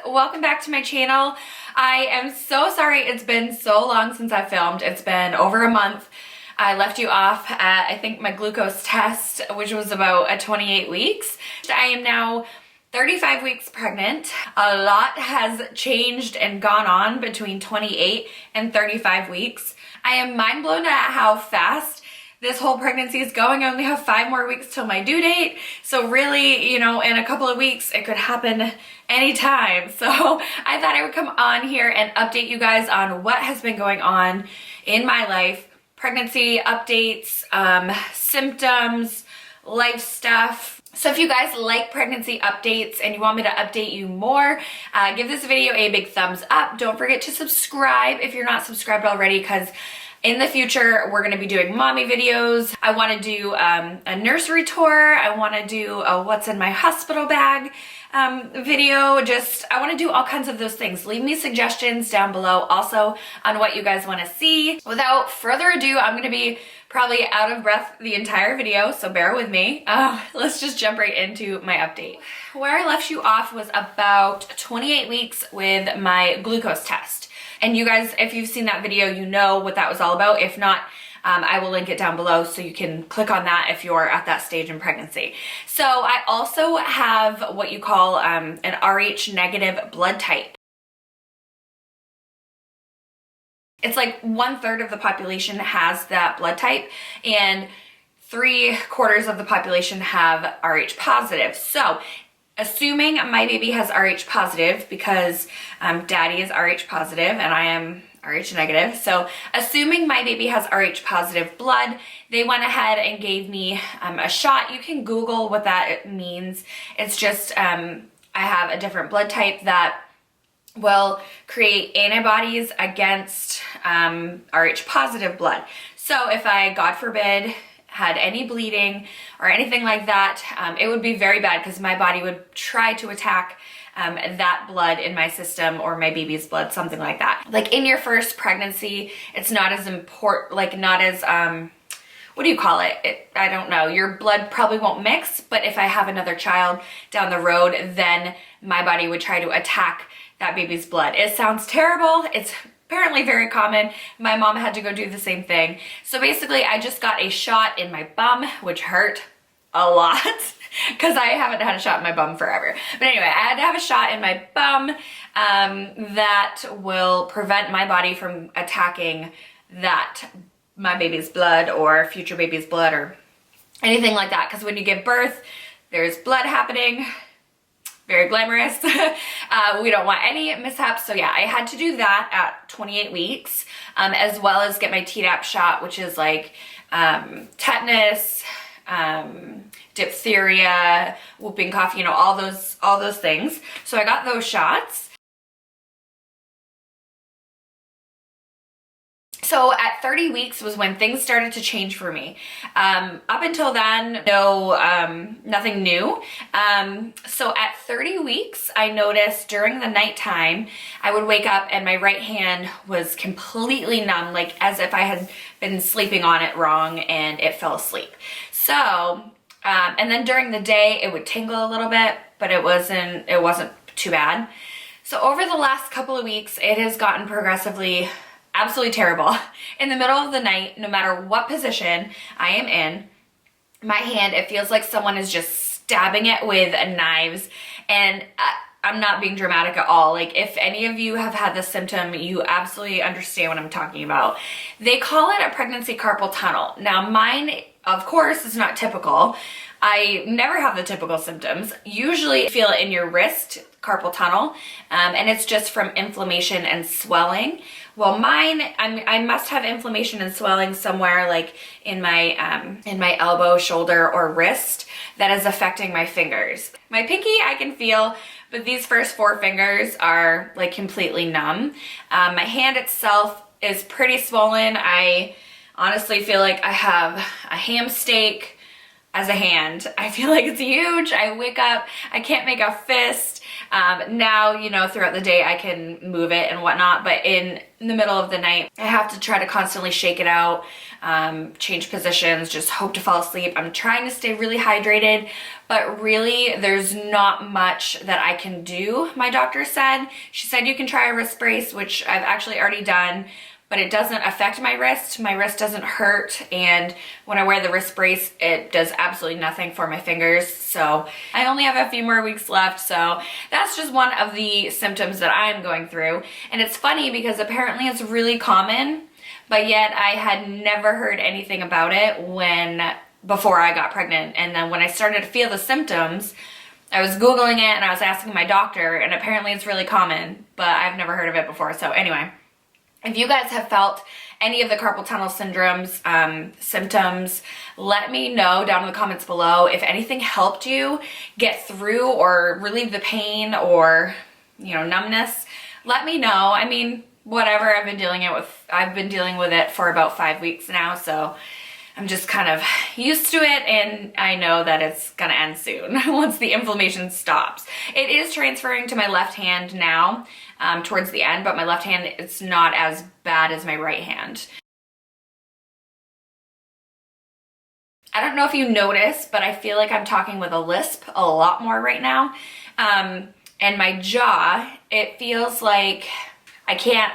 welcome back to my channel. I am so sorry it's been so long since I filmed. It's been over a month. I left you off at, I think, my glucose test, which was about 28 weeks. I am now 35 weeks pregnant. A lot has changed and gone on between 28 and 35 weeks. I am mind blown at how fast this whole pregnancy is going. I only have 5 more weeks till my due date. So really, you know, in a couple of weeks, it could happen anytime. So I thought I would come on here and update you guys on what has been going on in my life. Pregnancy updates, symptoms, life stuff. So if you guys like pregnancy updates and you want me to update you more, give this video a big thumbs up. Don't forget to subscribe if you're not subscribed already, because in the future, we're gonna be doing mommy videos. I wanna do a nursery tour. I wanna do a what's in my hospital bag video. I wanna do all kinds of those things. Leave me suggestions down below also on what you guys wanna see. Without further ado, I'm gonna be probably out of breath the entire video, so bear with me. Let's just jump right into my update. Where I left you off was about 28 weeks with my glucose test. And you guys, if you've seen that video, you know what that was all about. If not, I will link it down below so you can click on that if you're at that stage in pregnancy. So I also have what you call an Rh negative blood type. It's like 1/3 of the population has that blood type, and 3/4 of the population have Rh positive. So assuming my baby has Rh positive, because daddy is Rh positive and I am Rh negative. So assuming my baby has Rh positive blood, they went ahead and gave me a shot. You can Google what that means. It's just I have a different blood type that will create antibodies against Rh positive blood. So if I, God forbid, had any bleeding or anything like that, it would be very bad, because my body would try to attack that blood in my system, or my baby's blood, something like that. Like in your first pregnancy, it's not as important, like not as, what do you call it? I don't know. Your blood probably won't mix, but if I have another child down the road, then my body would try to attack that baby's blood. It sounds terrible. It's apparently very common. My mom had to go do the same thing. So basically, I just got a shot in my bum, which hurt a lot because I haven't had a shot in my bum forever. But anyway, I had to have a shot in my bum that will prevent my body from attacking my baby's blood or future baby's blood or anything like that. Because when you give birth, there's blood happening. Very glamorous. We don't want any mishaps. So yeah, I had to do that at 28 weeks, as well as get my Tdap shot, which is like tetanus, diphtheria, whooping cough, you know, all those things. So I got those shots. So at 30 weeks was when things started to change for me. Up until then, nothing new. So at 30 weeks, I noticed during the nighttime, I would wake up and my right hand was completely numb, like as if I had been sleeping on it wrong and it fell asleep. So, and then during the day, it would tingle a little bit, but it wasn't too bad. So over the last couple of weeks, it has gotten progressively absolutely terrible. In the middle of the night, no matter what position I am in, my hand, it feels like someone is just stabbing it with knives. And I'm not being dramatic at all. Like, if any of you have had this symptom, you absolutely understand what I'm talking about. They call it a pregnancy carpal tunnel. Now mine, of course, is not typical. I never have the typical symptoms. Usually you feel it in your wrist, carpal tunnel, and it's just from inflammation and swelling. Well, mine, I must have inflammation and swelling somewhere like in my elbow, shoulder, or wrist that is affecting my fingers. My pinky I can feel, but these first 4 fingers are like completely numb. My hand itself is pretty swollen. I honestly feel like I have a ham steak as a hand. I feel like it's huge. I wake up, I can't make a fist. Now, you know, throughout the day I can move it and whatnot, but in the middle of the night, I have to try to constantly shake it out, change positions, just hope to fall asleep. I'm trying to stay really hydrated, but really there's not much that I can do, my doctor said. She said you can try a wrist brace, which I've actually already done, but it doesn't affect my wrist. My wrist doesn't hurt, and when I wear the wrist brace, it does absolutely nothing for my fingers. So I only have a few more weeks left, so that's just one of the symptoms that I'm going through. And it's funny because apparently it's really common, but yet I had never heard anything about it before I got pregnant. And then when I started to feel the symptoms, I was Googling it and I was asking my doctor, and apparently it's really common, but I've never heard of it before. So anyway, if you guys have felt any of the carpal tunnel syndrome's symptoms, let me know down in the comments below. If anything helped you get through or relieve the pain or, you know, numbness, let me know. I mean, whatever, I've been dealing with it for about 5 weeks now, so I'm just kind of used to it, and I know that it's gonna end soon once the inflammation stops. It is transferring to my left hand now towards the end, but my left hand, it's not as bad as my right hand. I don't know if you notice, but I feel like I'm talking with a lisp a lot more right now. And my jaw, it feels like I can't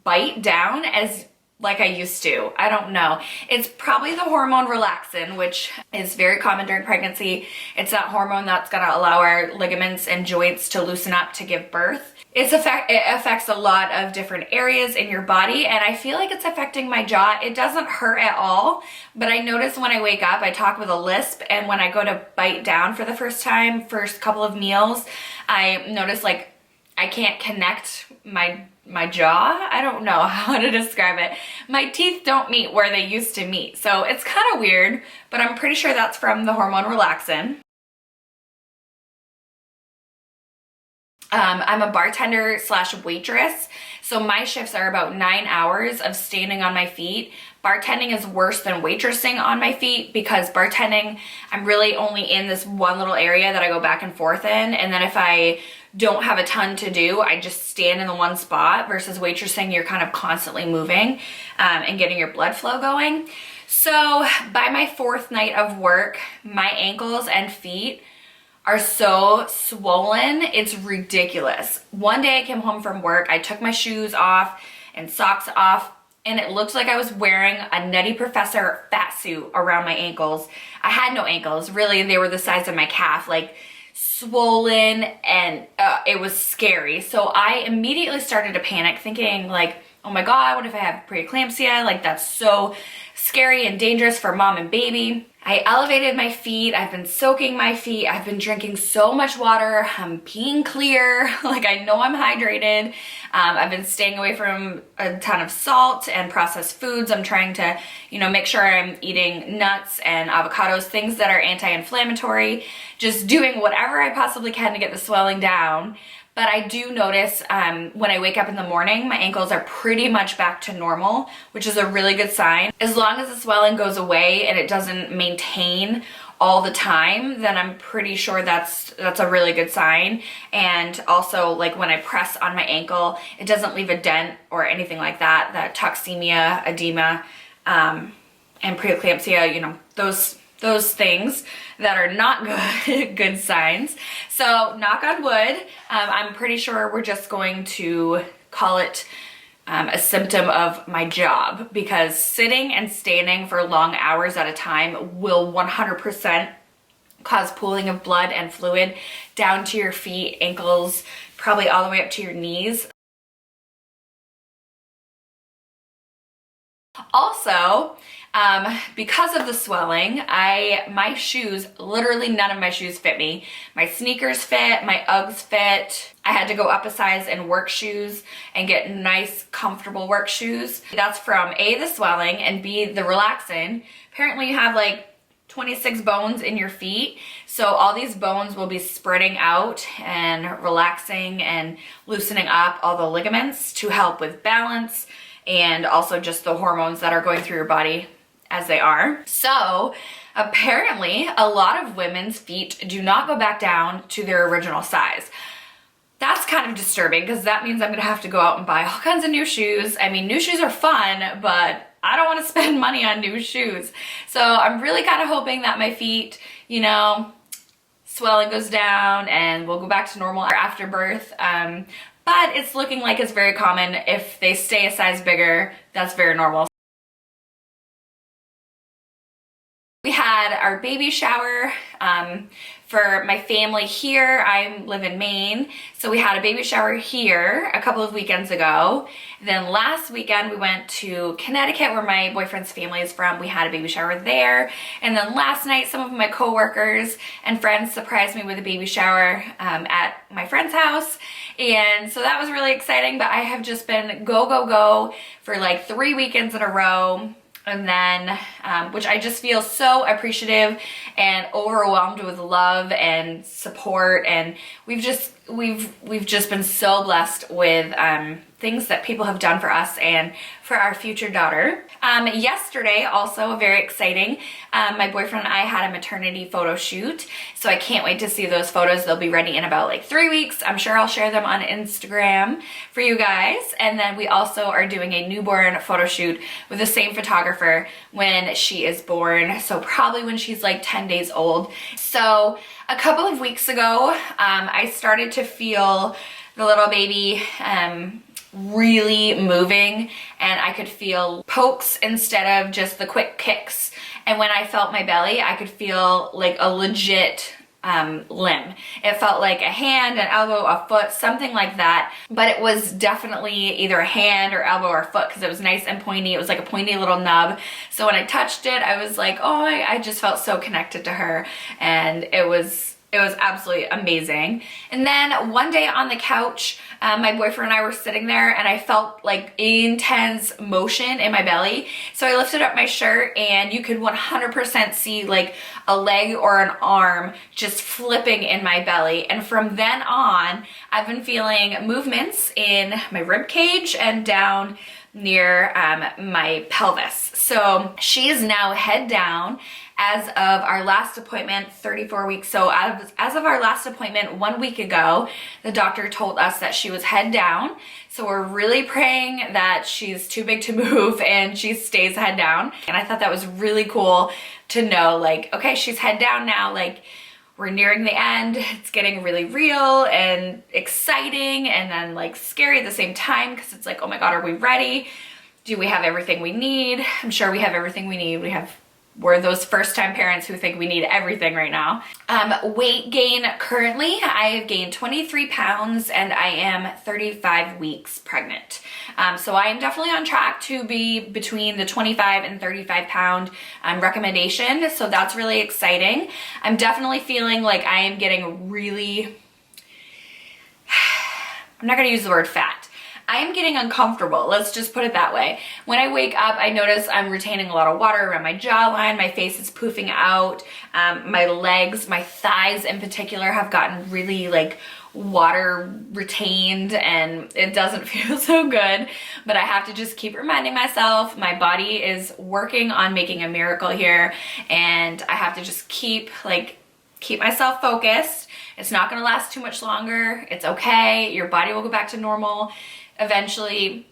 bite down as like I used to. I don't know. It's probably the hormone relaxin, which is very common during pregnancy. It's that hormone that's gonna allow our ligaments and joints to loosen up to give birth. It affects a lot of different areas in your body, and I feel like it's affecting my jaw. It doesn't hurt at all, but I notice when I wake up, I talk with a lisp, and when I go to bite down for the first couple of meals, I notice like I can't connect my jaw. I don't know how to describe it. My teeth don't meet where they used to meet. So it's kind of weird, but I'm pretty sure that's from the hormone relaxin. I'm a bartender / waitress, so my shifts are about 9 hours of standing on my feet. Bartending is worse than waitressing on my feet because bartending, I'm really only in this one little area that I go back and forth in, and then if I don't have a ton to do, I just stand in the one spot, versus waitressing, you're kind of constantly moving and getting your blood flow going. So by my 4th night of work, my ankles and feet are so swollen, it's ridiculous. One day I came home from work, I took my shoes off and socks off, and it looked like I was wearing a Nutty Professor fat suit around my ankles. I had no ankles, really, they were the size of my calf, like swollen, and it was scary. So I immediately started to panic, thinking like, oh my God, what if I have preeclampsia? Like, that's so scary and dangerous for mom and baby. I elevated my feet. I've been soaking my feet. I've been drinking so much water. I'm peeing clear. Like, I know I'm hydrated. I've been staying away from a ton of salt and processed foods. I'm trying to, you know, make sure I'm eating nuts and avocados, things that are anti-inflammatory, just doing whatever I possibly can to get the swelling down. But I do notice when I wake up in the morning, my ankles are pretty much back to normal, which is a really good sign. As long as the swelling goes away and it doesn't maintain all the time, then I'm pretty sure that's a really good sign. And also, like, when I press on my ankle, it doesn't leave a dent or anything like that. That toxemia, edema, and preeclampsia, you know, those things that are not good signs. So knock on wood, I'm pretty sure we're just going to call it a symptom of my job, because sitting and standing for long hours at a time will 100% cause pooling of blood and fluid down to your feet, ankles, probably all the way up to your knees. Also, because of the swelling, my shoes, literally none of my shoes fit me. My sneakers fit, my Uggs fit. I had to go up a size in work shoes and get nice, comfortable work shoes. That's from A, the swelling, and B, the relaxin. Apparently you have like 26 bones in your feet, so all these bones will be spreading out and relaxing and loosening up all the ligaments to help with balance, and also just the hormones that are going through your body as they are. So apparently a lot of women's feet do not go back down to their original size. kind of disturbing because that means I'm gonna have to go out and buy all kinds of new shoes. I mean, new shoes are fun, but I don't want to spend money on new shoes. So I'm really kind of hoping that my feet, you know, swelling goes down and we'll go back to normal after birth. But it's looking like it's very common. If they stay a size bigger, that's very normal. We had our baby shower for my family here. I live in Maine, so we had a baby shower here a couple of weekends ago. Then last weekend we went to Connecticut, where my boyfriend's family is from. We had a baby shower there. And then last night some of my coworkers and friends surprised me with a baby shower at my friend's house. And so that was really exciting, but I have just been go for like 3 weekends in a row. And then, which I just feel so appreciative and overwhelmed with love and support. And we've just been so blessed with things that people have done for us and for our future daughter. Yesterday, also very exciting, my boyfriend and I had a maternity photo shoot. So I can't wait to see those photos. They'll be ready in about like 3 weeks. I'm sure I'll share them on Instagram for you guys. And then we also are doing a newborn photo shoot with the same photographer when she is born. So probably when she's like 10 days old. So a couple of weeks ago, I started to feel the little baby really moving, and I could feel pokes instead of just the quick kicks. And when I felt my belly, I could feel like a legit limb. It felt like a hand, an elbow, a foot, something like that. But it was definitely either a hand or elbow or foot because it was nice and pointy. It was like a pointy little nub. So when I touched it, I was like, oh, I just felt so connected to her. And it was absolutely amazing. And then one day on the couch, my boyfriend and I were sitting there and I felt like intense motion in my belly. So I lifted up my shirt and you could 100% see like a leg or an arm just flipping in my belly. And from then on, I've been feeling movements in my rib cage and down near my pelvis. So she is now head down as of our last appointment, 34 weeks. So as of our last appointment 1 week ago, the doctor told us that she was head down. So we're really praying that she's too big to move and she stays head down. And I thought that was really cool to know, like, okay, she's head down now, like we're nearing the end. It's getting really real and exciting and then like scary at the same time because it's like, oh my God, are we ready? Do we have everything we need? I'm sure we have everything we need. We're those first-time parents who think we need everything right now. Weight gain currently, I have gained 23 pounds and I am 35 weeks pregnant. So I am definitely on track to be between the 25 and 35 pound recommendation. So that's really exciting. I'm definitely feeling like I am getting really, I'm not gonna use the word fat. I am getting uncomfortable, let's just put it that way. When I wake up, I notice I'm retaining a lot of water around my jawline, my face is poofing out, my legs, my thighs in particular have gotten really like water retained and it doesn't feel so good, but I have to just keep reminding myself my body is working on making a miracle here and I have to just keep myself focused. It's not gonna last too much longer. It's okay, your body will go back to normal. Eventually,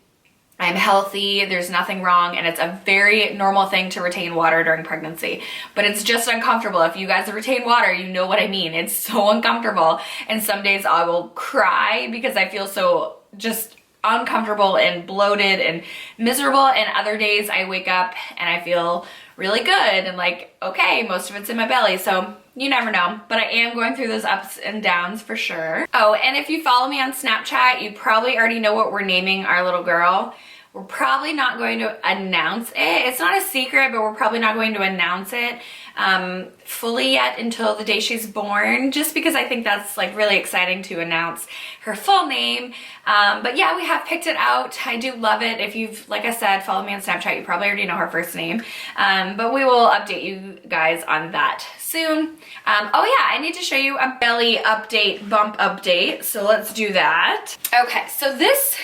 I'm healthy, there's nothing wrong, and it's a very normal thing to retain water during pregnancy. But it's just uncomfortable. If you guys retain water, you know what I mean. It's so uncomfortable. And some days I will cry because I feel so just uncomfortable and bloated and miserable. And other days I wake up and I feel really good and like, okay, most of it's in my belly. So you never know, but I am going through those ups and downs for sure. Oh, and if you follow me on Snapchat, you probably already know what we're naming our little girl. We're probably not going to announce it. It's not a secret, but we're probably not going to announce it fully yet until the day she's born, just because I think that's like really exciting to announce her full name. But yeah, we have picked it out. I do love it. If you've, like I said, followed me on Snapchat, you probably already know her first name. But we will update you guys on that soon. Oh yeah, I need to show you a belly update, bump update. So let's do that. Okay, so this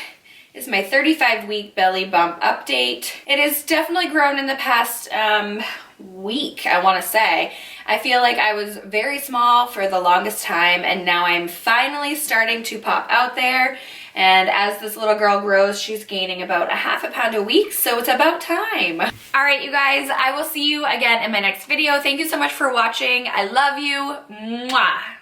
is my 35-week belly bump update. It has definitely grown in the past week, I want to say. I feel like I was very small for the longest time, and now I'm finally starting to pop out there. And as this little girl grows, she's gaining about a half a pound a week, so it's about time. All right, you guys, I will see you again in my next video. Thank you so much for watching. I love you. Mwah.